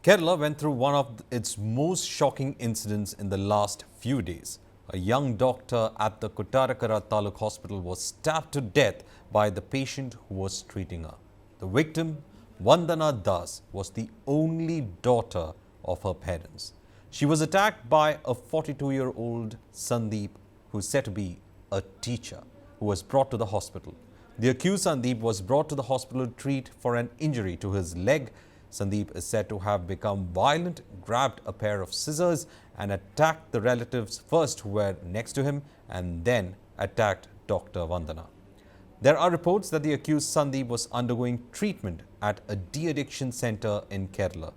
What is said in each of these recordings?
Kerala went through one of its most shocking incidents in the last few days. A young doctor at the Kottayam Taluk hospital was stabbed to death by the patient who was treating her. The victim, Vandana Das, was the only daughter of her parents. She was attacked by a 42-year-old Sandeep, who is said to be a teacher, who was brought to the hospital. The accused Sandeep was brought to the hospital to treat for an injury to his leg. Sandeep is said to have become violent, grabbed a pair of scissors and attacked the relatives first who were next to him and then attacked Dr. Vandana. There are reports that the accused Sandeep was undergoing treatment at a de-addiction center in Kerala.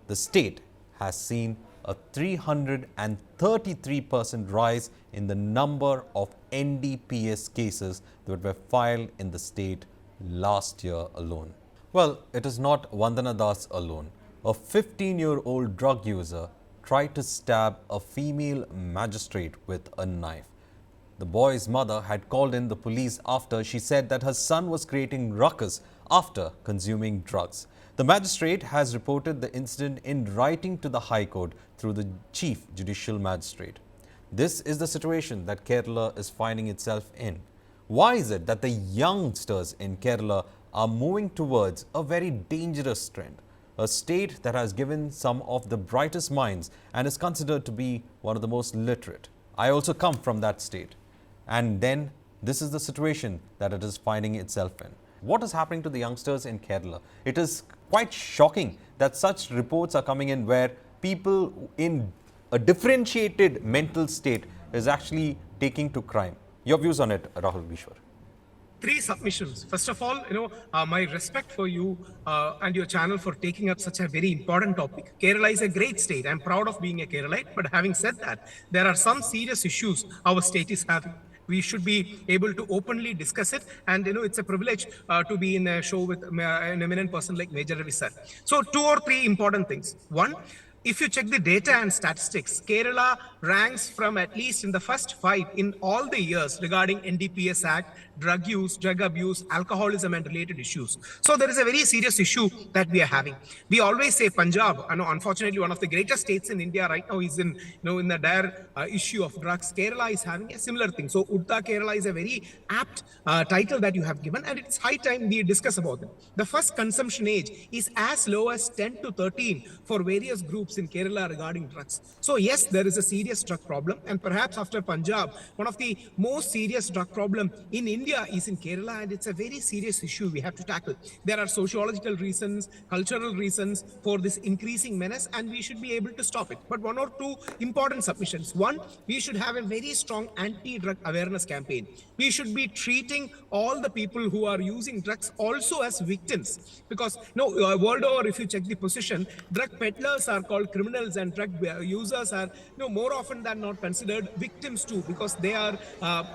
The state has seen a 333% rise in the number of NDPS cases that were filed in the state last year alone. Well, it is not Vandana Das alone. A 15-year-old drug user tried to stab a female magistrate with a knife. The boy's mother had called in the police after she said that her son was creating ruckus after consuming drugs. The magistrate has reported the incident in writing to the High Court through the Chief Judicial Magistrate. This is the situation that Kerala is finding itself in. Why is it that the youngsters in Kerala are moving towards a very dangerous trend? A state that has given some of the brightest minds and is considered to be one of the most literate. I also come from that state. And then this is the situation that it is finding itself in. What is happening to the youngsters in Kerala? It is quite shocking that such reports are coming in where people in a differentiated mental state is actually taking to crime. Your views on it, Rahul Easwar? Three submissions. First of all, my respect for you and your channel for taking up such a very important topic. Kerala is a great state. I'm proud of being a Keralite. But having said that, there are some serious issues our state is having. We should be able to openly discuss it. And, it's a privilege to be in a show with an eminent person like Major Ravi sir. So 2 or 3 important things. One, if you check the data and statistics, Kerala ranks from at least in the first 5 in all the years regarding NDPS Act, drug use, drug abuse, alcoholism and related issues. So there is a very serious issue that we are having. We always say Punjab, unfortunately one of the greatest states in India right now is in the dire issue of drugs. Kerala is having a similar thing. So Udta Kerala is a very apt title that you have given, and it's high time we discuss about it. The first consumption age is as low as 10 to 13 for various groups in Kerala regarding drugs. So yes, there is a serious drug problem, and perhaps after Punjab, one of the most serious drug problem in India is in Kerala, and it's a very serious issue we have to tackle. There are sociological reasons, cultural reasons for this increasing menace, and we should be able to stop it. But 1 or 2 important submissions. One, we should have a very strong anti-drug awareness campaign. We should be treating all the people who are using drugs also as victims, because world over, if you check the position, drug peddlers are called criminals and drug users are more often than not considered victims too, because they are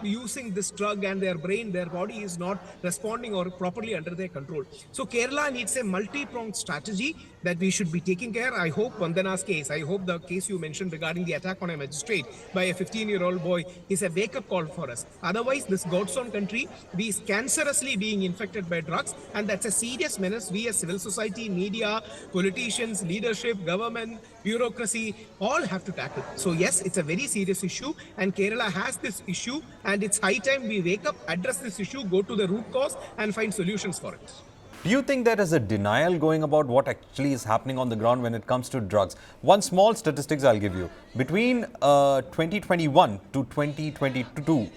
using this drug and their brain, their body is not responding or properly under their control. So Kerala needs a multi-pronged strategy that we should be taking care. I hope Vandana's case, I hope the case you mentioned regarding the attack on a magistrate by a 15-year-old boy is a wake-up call for us. Otherwise, this God's own country, we is cancerously being infected by drugs, and that's a serious menace we as civil society, media, politicians, leadership, government, bureaucracy, all have to tackle. So yes, it's a very serious issue, and Kerala has this issue, and it's high time we wake up, address this issue, go to the root cause and find solutions for it. Do you think there is a denial going about what actually is happening on the ground when it comes to drugs? One small statistics I'll give you. Between 2021 to 2022,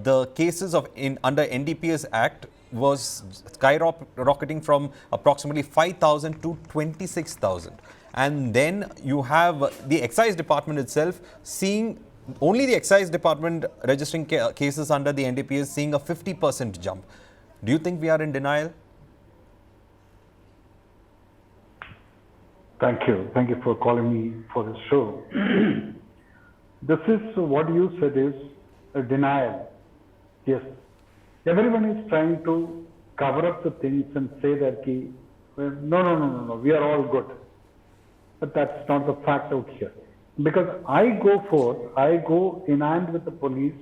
the cases under NDPS Act was skyrocketing from approximately 5,000 to 26,000. And then you have the excise department itself only the excise department registering cases under the NDPS seeing a 50% jump. Do you think we are in denial? Thank you. Thank you for calling me for this show. This is what you said is a denial. Yes. Everyone is trying to cover up the things and say that no, we are all good. But that's not the fact out here. Because I go in hand with the police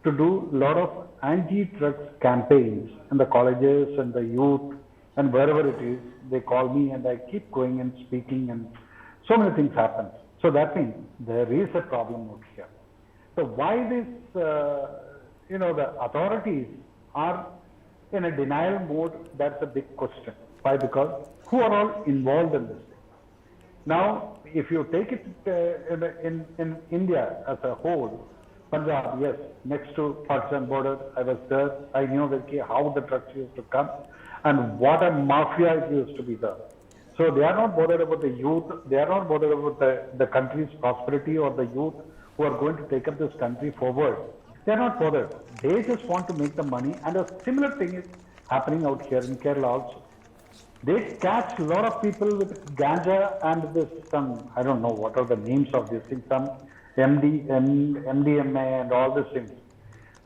to do a lot of anti-drugs campaigns in the colleges and the youth And wherever it is, they call me and I keep going and speaking, and so many things happen. So that means there is a problem out here. So why this, the authorities are in a denial mode, that's a big question. Why? Because who are all involved in this thing? Now, if you take it in India as a whole, Punjab, yes, next to Pakistan border, I was there. I knew how the drugs used to come and what a mafia it used to be there. So they are not bothered about the youth. They are not bothered about the country's prosperity or the youth who are going to take up this country forward. They are not bothered. They just want to make the money. And a similar thing is happening out here in Kerala also. They catch a lot of people with ganja and this I don't know what are the names of these things, some MDMA and all these things.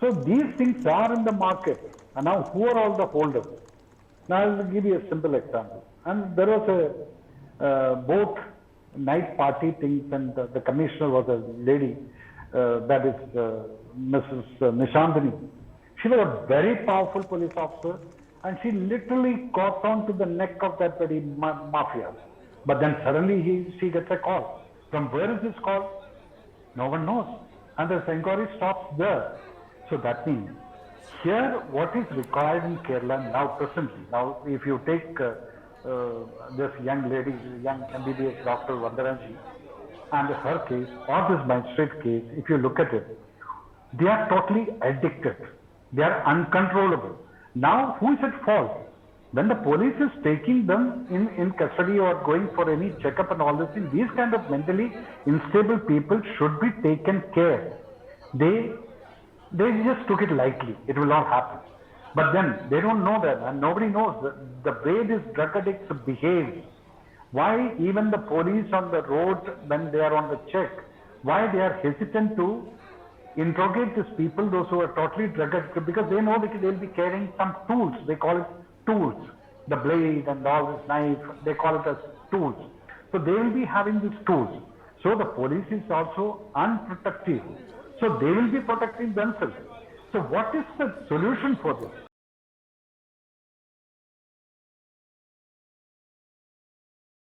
So these things are in the market. And now who are all the holders? Now I will give you a simple example. And there was a boat night party things, and the commissioner was a lady, that is Mrs. Nishandini. She was a very powerful police officer, and she literally got on to the neck of that very mafia. But then suddenly she gets a call. From where is this call? No one knows. And the inquiry stops there. So that means here what is required in Kerala now presently, now if you take this young lady, young MBBS doctor Vandana and her case or this magistrate case, if you look at it, they are totally addicted. They are uncontrollable. Now, who is at fault? When the police is taking them in custody or going for any checkup and all this thing, these kind of mentally unstable people should be taken care. They just took it lightly. It will not happen. But then they don't know that, and nobody knows the way these drug addicts behave. Why even the police on the road, when they are on the check, why they are hesitant to interrogate these people, those who are totally drug addicted, because they know they will be carrying some tools. They call it tools. The blade and all this knife, they call it as tools. So they will be having these tools. So the police is also unprotective. So they will be protecting themselves. So what is the solution for this?